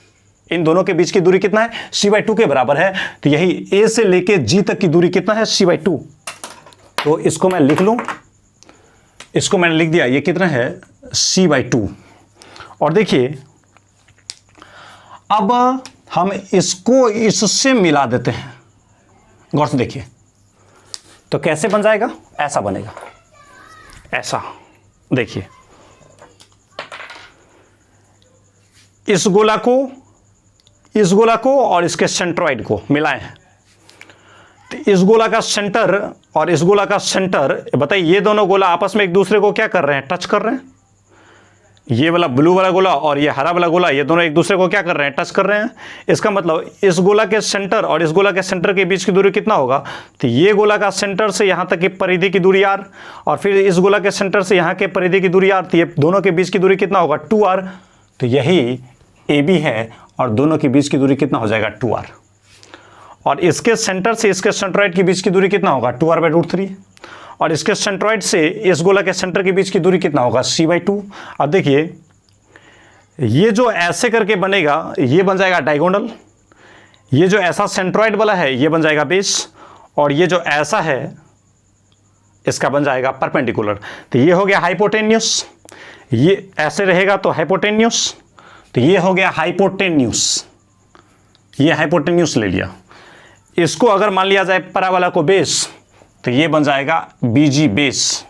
इन दोनों के बीच की दूरी कितना है, c/2 के बराबर है। तो यही A से लेके G तक की दूरी कितना है, c/2। तो इसको मैं लिख लूं इसको मैंने लिख दिया, ये कितना है c/2। और देखिए अब हम इसको इससे मिला देते हैं, गौर से देखिए तो कैसे बन जाएगा, ऐसा बनेगा, ऐसा देखिए इस गोला को और इसके सेंट्रॉइड को मिलाएं, तो इस गोला का सेंटर और इस गोला का सेंटर, बताइए ये दोनों गोला आपस में एक दूसरे को क्या कर रहे हैं, टच कर रहे हैं। ये वाला ब्लू वाला गोला और ये हरा वाला गोला, ये दोनों एक दूसरे को क्या कर रहे हैं, टच कर रहे हैं। इसका मतलब इस गोला के सेंटर और इस गोला के सेंटर के बीच की दूरी कितना होगा, तो ये गोला का सेंटर से यहाँ तक की परिधि की दूरी r, और फिर इस गोला के सेंटर से यहाँ के परिधि की दूरी r, तो ये दोनों के बीच की दूरी कितना होगा 2r। तो यही AB है और दोनों के बीच की दूरी कितना हो जाएगा 2r। और इसके सेंटर से इसके सेंट्रॉइड के बीच की दूरी कितना होगा 2r/√3, और इसके सेंट्रॉइड से इस गोला के सेंटर के बीच की दूरी कितना होगा c/2। अब देखिए ये जो ऐसे करके बनेगा ये बन जाएगा डायगोनल, ये जो ऐसा सेंट्रॉइड वाला है ये बन जाएगा बेस, और ये जो ऐसा है इसका बन जाएगा परपेंडिकुलर। तो ये हो गया हाइपोटेन्यूस, ये ऐसे रहेगा तो हाइपोटेन्यूस, तो ये हो गया हाइपोटेन्यूस, ये हाइपोटेन्यूस ले लिया। इसको अगर मान लिया जाए परा वाला को बेस, तो ये बन जाएगा BG बेस,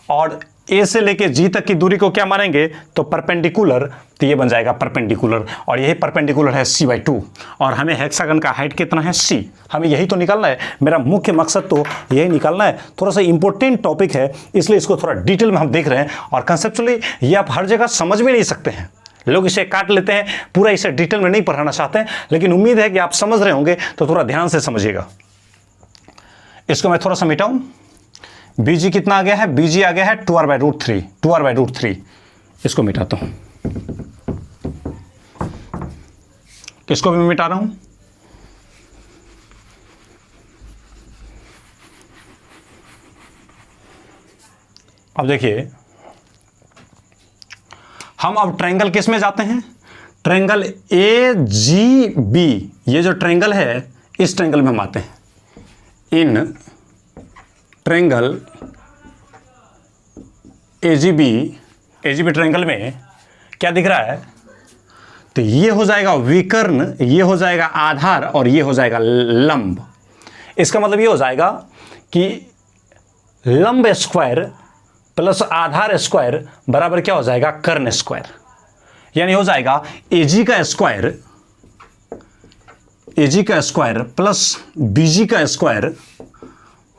और A से लेके G तक की दूरी को क्या मानेंगे तो परपेंडिकुलर, तो ये बन जाएगा परपेंडिकुलर, और यही परपेंडिकुलर है c/2। और हमें हेक्सागन का हाइट कितना है c, हमें यही तो निकालना है, मेरा मुख्य मकसद तो यही निकालना है। थोड़ा सा इंपॉर्टेंट टॉपिक है इसलिए इसको थोड़ा डिटेल में हम देख रहे हैं, और कंसेप्चुअली ये आप हर जगह समझ भी नहीं सकते हैं, लोग इसे काट लेते हैं, पूरा इसे डिटेल में नहीं पढ़ाना चाहते हैं, लेकिन उम्मीद है कि आप समझ रहे होंगे, तो थोड़ा ध्यान से समझिएगा। इसको मैं थोड़ा सा मिटाऊं, BG कितना आ गया है, BG आ गया है 2r/√3, इसको मिटाता हूं, इसको भी मिटा रहा हूं। अब देखिए हम अब ट्रायंगल किस में जाते हैं, ट्रायंगल AGB, ये जो ट्रायंगल है इस ट्रायंगल में हम आते हैं। इन ट्रायंगल AGB ट्रायंगल में क्या दिख रहा है, तो ये हो जाएगा विकर्ण, ये हो जाएगा आधार, और ये हो जाएगा लंब। इसका मतलब ये हो जाएगा कि लंब स्क्वायर प्लस आधार स्क्वायर बराबर क्या हो जाएगा कर्ण स्क्वायर, यानी हो जाएगा AG का स्क्वायर प्लस BG का स्क्वायर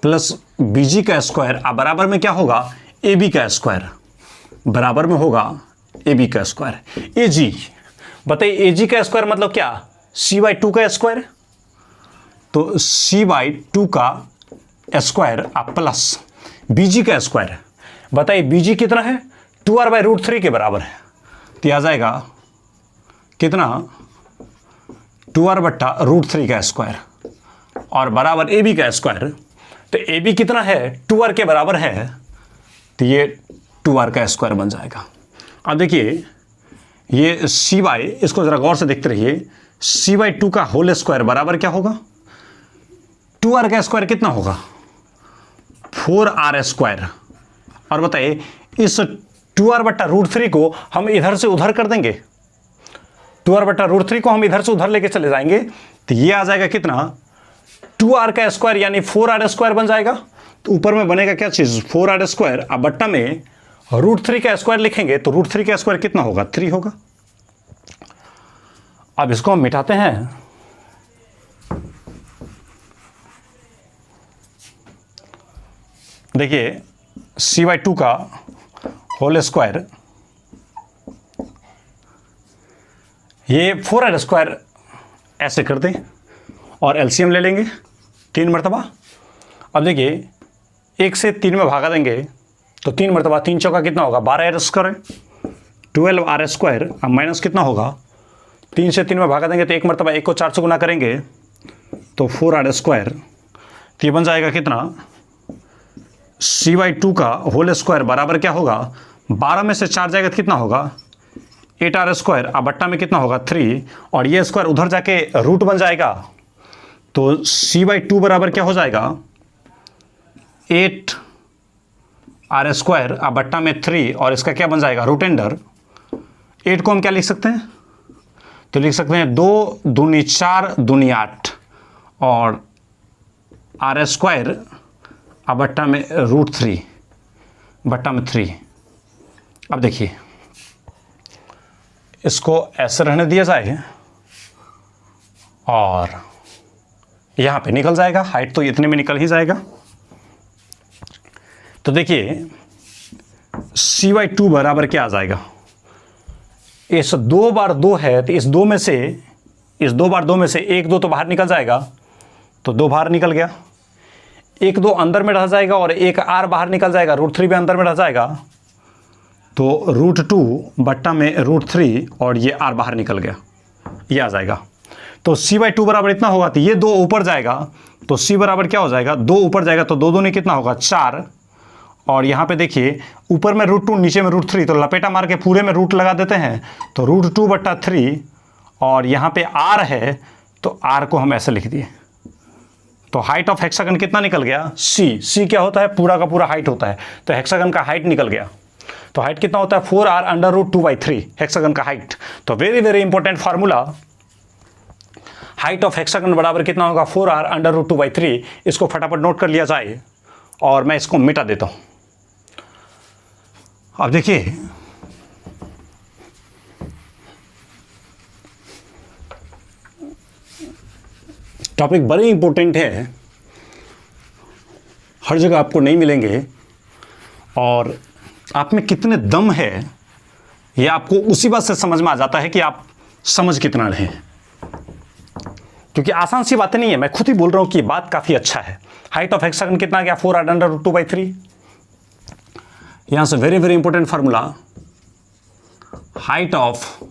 प्लस BG का स्क्वायर, अब बराबर में क्या होगा AB का स्क्वायर, बराबर में होगा AB का स्क्वायर। AG बताइए, AG का स्क्वायर मतलब क्या, c/2 का स्क्वायर, तो c/2 का स्क्वायर अब प्लस BG का स्क्वायर, बताइए BG कितना है 2r/√3 के बराबर है, तो आ जाएगा कितना 2r/√3 का स्क्वायर, और बराबर AB का स्क्वायर, तो AB कितना है 2r के बराबर है, तो ये 2r का स्क्वायर बन जाएगा। अब देखिए ये c/, इसको जरा गौर से देखते रहिए, c/2 का होल स्क्वायर बराबर क्या होगा, 2r का स्क्वायर कितना होगा 4r स्क्वायर, और बताइए इस 2r/√3 को हम इधर से उधर कर देंगे, 2r/√3 को हम इधर से उधर लेके चले जाएंगे, तो ये आ जाएगा कितना 2r का स्क्वायर यानी 4r स्क्वायर बन जाएगा। तो ऊपर में बनेगा क्या चीज 4r स्क्वायर, अब बट्टा में √3 का स्क्वायर लिखेंगे तो √3 का स्क्वायर कितना होगा 3 होगा। अब इसको हम मिटाते हैं, देखिए c/2 का होल स्क्वायर, ये 4r स्क्वायर ऐसे कर दें और एलसीएम ले लेंगे 3 मरतबा। अब देखिए 1 से 3 में भागा देंगे तो 3 मरतबा 3 चौका कितना होगा 12r स्क्वायर, 12r स्क्वायर। अब माइनस कितना होगा 3 से 3 में भागा देंगे तो 1 मरतबा 1 को 4 से गुना करेंगे तो 4r स्क्वायर, तो ये बन जाएगा कितना c/2 का होल स्क्वायर बराबर क्या होगा 12 में से 4 जाएगा तो कितना होगा 8r स्क्वायर। अब बट्टा में कितना होगा 3 और ये स्क्वायर उधर जाके रूट बन जाएगा तो c/2 बराबर क्या हो जाएगा 8 आर स्क्वायर अब बट्टा में 3 और इसका क्या बन जाएगा रूट अंडर 8 को हम क्या लिख सकते हैं, तो लिख सकते हैं 2 दूनी 4 दूनी 8 और आर स्क्वायर अब बट्टा में रूट 3 बट्टा में 3। अब देखिए इसको ऐसे रहने दिया जाए और यहाँ पे निकल जाएगा, हाइट तो इतने में निकल ही जाएगा। तो देखिए CY2 बराबर क्या आ जाएगा, इस 2 बार 2 है तो इस 2 में से 1 2 तो बाहर निकल जाएगा, तो 2 बाहर निकल गया, 1 2 अंदर में रह जाएगा और 1 R बाहर निकल जाएगा, रूट 3 भी अंदर में रह जाएगा, तो रूट 2 बट्टा में रूट 3 और ये R बाहर निकल गया, ये आ जाएगा। तो CY2 बराबर इतना होगा, तो ये 2 ऊपर जाएगा तो C बराबर क्या हो जाएगा, 2 ऊपर जाएगा तो 2 2 में कितना होगा 4 और यहाँ पे देखिए ऊपर में रूट 2 नीचे में रूट 3, तो लपेटा मार के पूरे में रूट लगा देते हैं, तो रूट 2 बट्टा 3 और यहाँ पे R है तो R को हम ऐसे लिख दिए। तो हाइट ऑफ हेक्सागन कितना निकल गया C क्या होता है, पूरा का पूरा हाइट होता है, तो हेक्सागन का हाइट निकल गया। तो हाइट कितना होता है 4R अंडर रूट 2/3 हेक्सागन का हाइट। तो very very important formula, height of hexagon बराबर कितना होगा 4R अंडर रूट 2/3। इसको फटाफट नोट कर लिया जाए और मैं इसको मिटा देता हूं। अब देखिए टॉपिक बड़े इंपॉर्टेंट है, हर जगह आपको नहीं मिलेंगे और आप में कितने दम है ये आपको उसी बात से समझ में आ जाता है कि आप समझ कितना रहे हैं, क्योंकि आसान सी बातें नहीं है। मैं खुद ही बोल रहा हूं कि बात काफी अच्छा है। हाइट ऑफ हेक्सागन कितना गया 4R अंडर रूट 2/3। यहां से very very important formula, height of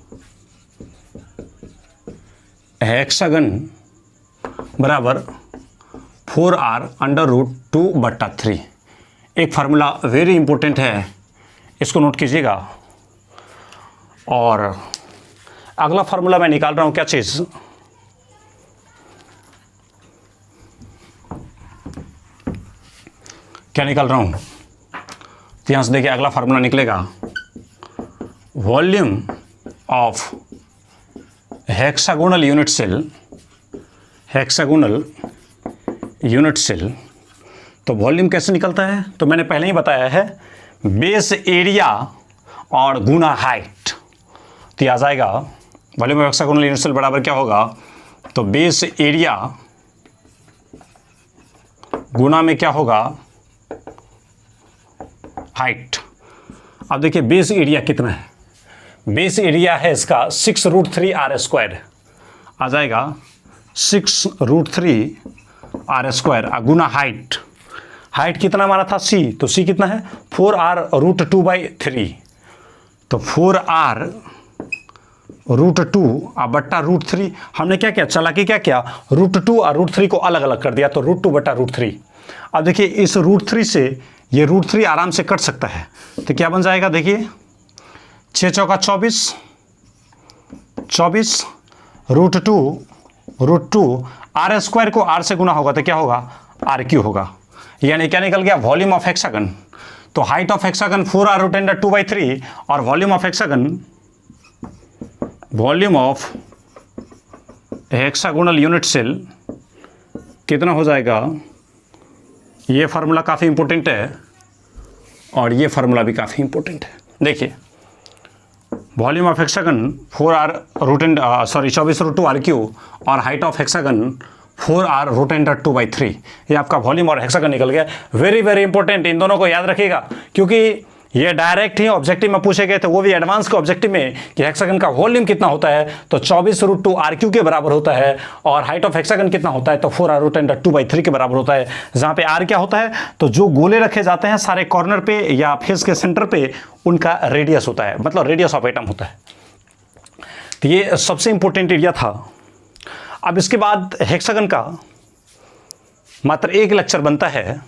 hexagon बराबर 4R अंडर रूट 2/3। एक फार्मूला वेरी इंपॉर्टेंट है, इसको नोट कीजिएगा। और अगला फार्मूला मैं निकाल रहा हूं, क्या चीज, क्या निकाल रहा हूं, तो यहां से देखिए अगला फार्मूला निकलेगा volume of hexagonal unit cell, hexagonal unit cell. तो वॉल्यूम कैसे निकलता है, तो मैंने पहले ही बताया है, बेस एरिया और गुना हाइट। तो आ जाएगा volume of hexagonal unit cell बराबर क्या होगा, तो बेस एरिया गुना में क्या होगा हाइट। अब देखिए बेस एरिया कितना है, बेस एरिया है इसका 6 रूट 3 R स्क्वायर, आ जाएगा 6 रूट 3 R स्क्वायर गुना हाइट। हाइट कितना माना था C, तो C कितना है 4R रूट 2/3, तो 4R रूट 2 बट्टा रूट 3। हमने क्या किया, चालाकी क्या किया, रूट 2 और रूट 3 को अलग अलग कर दिया, तो रूट 2 बट्टा रूट 3। अब देखिए इस रूट 3 से ये रूट 3 आराम से कट सकता है, तो क्या बन जाएगा, देखिए 6 चौका 24 रूट 2 R स्क्वायर को R से गुना होगा तो क्या होगा RQ होगा। यानी क्या निकल गया वॉल्यूम ऑफ हेक्सागन। तो height of hexagon 4R root under 2/3 और volume of hexagon, volume of hexagonal unit cell कितना हो जाएगा। ये फार्मूला काफ़ी इंपॉर्टेंट है और ये फार्मूला भी काफ़ी इंपॉर्टेंट है। देखिए volume of hexagon 4R root and 24 root 2 RQ और height of hexagon 4R root under 2/3। ये आपका वॉल्यूम और हेक्सागन निकल गया। वेरी वेरी इंपॉर्टेंट, इन दोनों को याद रखिएगा, क्योंकि ये डायरेक्ट ही ऑब्जेक्टिव में पूछे गए थे, वो भी एडवांस के ऑब्जेक्टिव में, कि हेक्सागन का वॉल्यूम कितना होता है, तो 24 रूट 2 RQ के बराबर होता है, और हाइट ऑफ हेक्सागन कितना होता है, तो 4R रूट अंडर 2/3 के बराबर होता है। जहाँ पे R क्या होता है, तो जो गोले रखे जाते हैं सारे कॉर्नर पे या फेस के सेंटर पे, उनका रेडियस होता है, मतलब रेडियस ऑफ एटम होता है। तो ये सबसे इंपॉर्टेंट एरिया था। अब इसके बाद हेक्सागन का मात्र एक लेक्चर बनता है,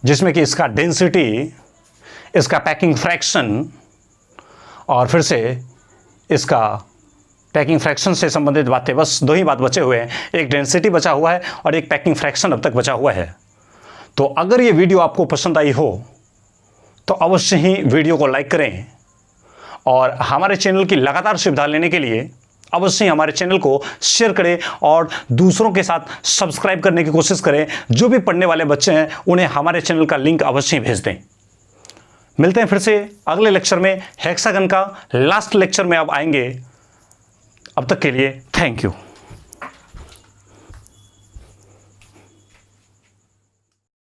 जिसमें कि इसका डेंसिटी, इसका पैकिंग फ्रैक्शन, और फिर से इसका पैकिंग फ्रैक्शन से संबंधित बातें, बस 2 ही बात बचे हुए हैं। एक डेंसिटी बचा हुआ है और एक पैकिंग फ्रैक्शन अब तक बचा हुआ है। तो अगर ये वीडियो आपको पसंद आई हो तो अवश्य ही वीडियो को लाइक करें और हमारे चैनल की लगातार सुविधा लेने के लिए अवश्य ही हमारे चैनल को शेयर करें और दूसरों के साथ सब्सक्राइब करने की कोशिश करें। जो भी पढ़ने वाले बच्चे हैं उन्हें हमारे चैनल का लिंक अवश्य ही भेज दें। मिलते हैं फिर से अगले लेक्चर में। हेक्सागन का लास्ट लेक्चर में अब आएंगे। अब तक के लिए थैंक यू।